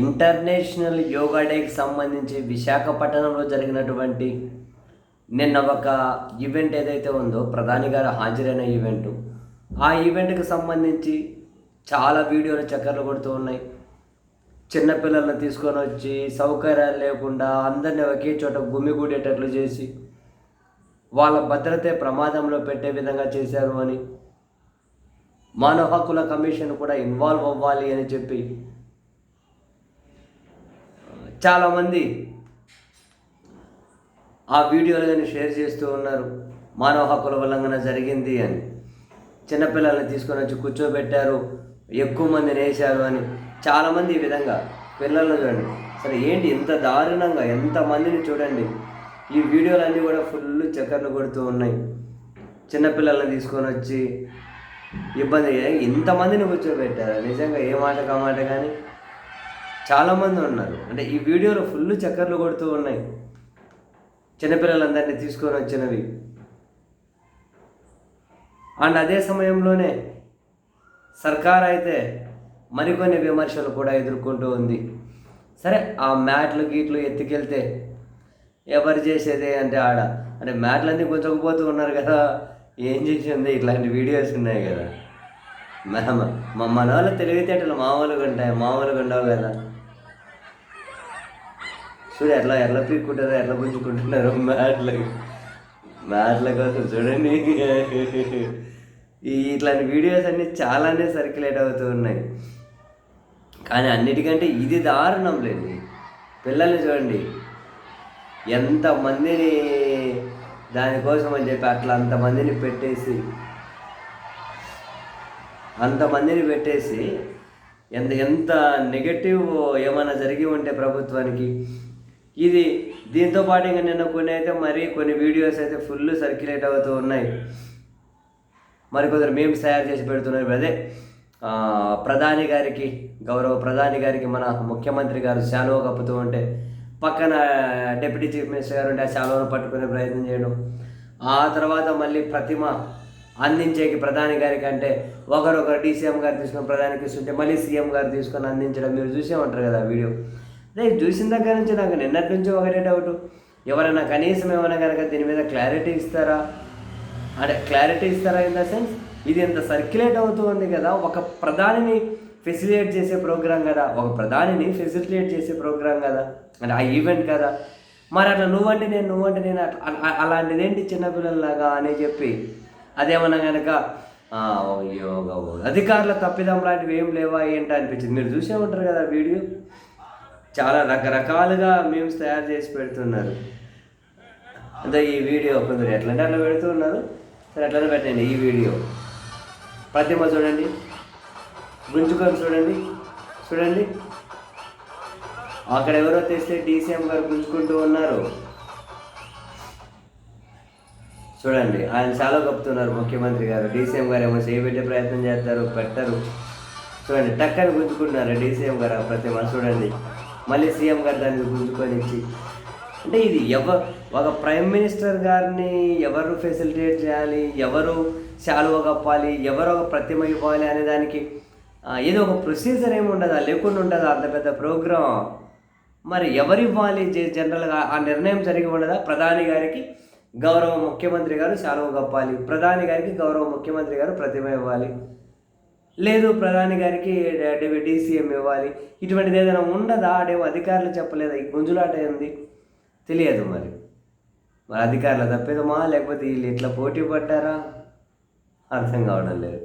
International yoga డేకి సంబంధించి విశాఖపట్నంలో జరిగినటువంటి నిన్న ఒక ఈవెంట్ ఏదైతే ఉందో ప్రధాని గారు హాజరైన ఈవెంటు, ఆ ఈవెంట్కి సంబంధించి చాలా వీడియోలు చక్కర్లు కొడుతూ ఉన్నాయి. చిన్నపిల్లలను తీసుకొని వచ్చి సౌకర్యాలు లేకుండా అందరినీ ఒకే చోట గుమిగూడేటట్లు చేసి వాళ్ళ భద్రతే ప్రమాదంలో పెట్టే విధంగా చేశారు అని, మానవ హక్కుల కమిషన్ కూడా ఇన్వాల్వ్ అవ్వాలి అని చెప్పి చాలామంది ఆ వీడియోలు కానీ షేర్ చేస్తూ ఉన్నారు. మానవ హక్కుల ఉల్లంఘన జరిగింది అని, చిన్నపిల్లల్ని తీసుకొని వచ్చి కూర్చోబెట్టారు, ఎక్కువ మందిని వేశారు అని చాలామంది ఈ విధంగా పిల్లలను చూడండి. సరే ఏంటి ఇంత దారుణంగా ఎంతమందిని చూడండి. ఈ వీడియోలన్నీ కూడా ఫుల్ చక్కర్లు కొడుతూ ఉన్నాయి. చిన్నపిల్లల్ని తీసుకొని వచ్చి ఇబ్బంది, ఇంతమందిని కూర్చోబెట్టారు. నిజంగా ఏ మాట కామాట కానీ చాలామంది ఉన్నారు. అంటే ఈ వీడియోలో ఫుల్ చక్కర్లు కొడుతూ ఉన్నాయి. చిన్నపిల్లలందరినీ తీసుకొని వచ్చినవి. అండ్ అదే సమయంలోనే సర్కార్ అయితే మరికొన్ని విమర్శలు కూడా ఎదుర్కొంటూ ఉంది. సరే ఆ మ్యాట్లు గీట్లు ఎత్తుకెళ్తే ఎవరు చేసేదే అంటే అంటే మ్యాట్లన్నీ కొంచెంపోతూ ఉన్నారు కదా, ఏం చేసింది ఇట్లాంటి వీడియోస్ ఉన్నాయి కదా. మన వాళ్ళ తెలివితేటలు మామూలుగా ఉండవు కదా. చూడు ఎట్లా పీక్కుంటారో, ఎట్లా పుంజుకుంటున్నారు మ్యాట్ల కోసం చూడండి. ఇట్లాంటి వీడియోస్ అన్నీ చాలానే సర్క్యులేట్ అవుతూ ఉన్నాయి. కానీ అన్నిటికంటే ఇది దారుణం లేండి. పిల్లల్ని చూడండి ఎంతమందిని దానికోసం అని చెప్పి అట్లా అంతమందిని పెట్టేసి ఎంత నెగటివ్ ఏమైనా జరిగి ఉంటే ప్రభుత్వానికి ఇది. దీంతో పాటు ఇంకా నిన్న కొన్ని వీడియోస్ అయితే ఫుల్ సర్క్యులేట్ అవుతూ ఉన్నాయి. మరికొందరు మేమ్స్ తయారు చేసి పెడుతున్నారు. అదే గౌరవ ప్రధాని గారికి మన ముఖ్యమంత్రి గారు శాలువ కప్పుతూ ఉంటే పక్కన డిప్యూటీ చీఫ్ మినిస్టర్ గారు ఉంటే ఆ శాలువను పట్టుకునే ప్రయత్నం చేయడం. ఆ తర్వాత మళ్ళీ ప్రతిమ అందించేకి ప్రధాని గారికి అంటే ఒకరొకరు డీసీఎం గారు తీసుకొని ప్రధానికి ఇస్తుంటే మళ్ళీ సీఎం గారు తీసుకొని అందించడం మీరు చూసే ఉంటారు కదా వీడియో. అదే చూసిన దగ్గర నుంచి నాకు నిన్నటి నుంచి ఒకటే డౌట్, ఎవరైనా కనీసం ఏమైనా కనుక దీని మీద క్లారిటీ ఇస్తారా ఇన్ ద సెన్స్ ఇది ఎంత సర్క్యులేట్ అవుతూ ఉంది కదా. ఒక ప్రధానిని ఫెసిలిటేట్ చేసే ప్రోగ్రాం కదా, అంటే ఆ ఈవెంట్ కదా. మరి అట్లా నువ్వంటే నేను అలాంటిదేంటి చిన్నపిల్లల్లాగా అని చెప్పి అదేమన్నా కనుక యోగా అధికారుల తప్పిదం లాంటివి ఏం లేవా ఏంటి అనిపించింది. మీరు చూసే ఉంటారు కదా వీడియో. చాలా రకరకాలుగా మేమ్స్ తయారు చేసి పెడుతున్నారు. అంటే ఈ వీడియో కొందరు ఎట్లంటే అట్లా పెడుతూ ఉన్నారు. సరే అట్లనే పెట్టండి. ఈ వీడియో ప్రతిమ చూడండి, గుంజుకొని చూడండి అక్కడ ఎవరో తెస్తే డీసీఎం గారు గుంజుకుంటూ ఉన్నారు. చూడండి ఆయన చాలా కప్పుతున్నారు ముఖ్యమంత్రి గారు. డీసీఎం గారు ఏమో చేయబెట్టే ప్రయత్నం చేస్తారు, పెట్టరు. చూడండి టక్కని గుంజుకుంటున్నారు డీసీఎం గారు ఆ ప్రతిమ. చూడండి మళ్ళీ సీఎం గారు దాన్ని గుంజుకొని ఇచ్చి, అంటే ఇది ఒక ప్రైమ్ మినిస్టర్ గారిని ఎవరు ఫెసిలిటేట్ చేయాలి, ఎవరు శాలువ కప్పాలి, ఎవరు ఒక ప్రతిమ ఇవ్వాలి అనే దానికి ఏదో ఒక ప్రొసీజర్ ఏమి ఉండదా, లేకుండా ఉండదా అంత పెద్ద ప్రోగ్రాం. మరి ఎవరు ఇవ్వాలి జనరల్గా ఆ నిర్ణయం జరిగి ఉండదా? ప్రధాని గారికి గౌరవ ముఖ్యమంత్రి గారు శాలువ కప్పాలి, ప్రధాని గారికి గౌరవ ముఖ్యమంత్రి గారు ప్రతిమ ఇవ్వాలి, లేదు ప్రధాని గారికి డీసీఎం ఇవ్వాలి. ఇటువంటిది ఏదైనా ఉండదా? ఆడేమో అధికారులు చెప్పలేదా? ఈ గుంజులాట ఏంది తెలియదు. మరి అధికారులు తప్పేదమా లేకపోతే వీళ్ళు ఇట్లా పోటీ పడ్డారా అర్థం కావడం లేదు.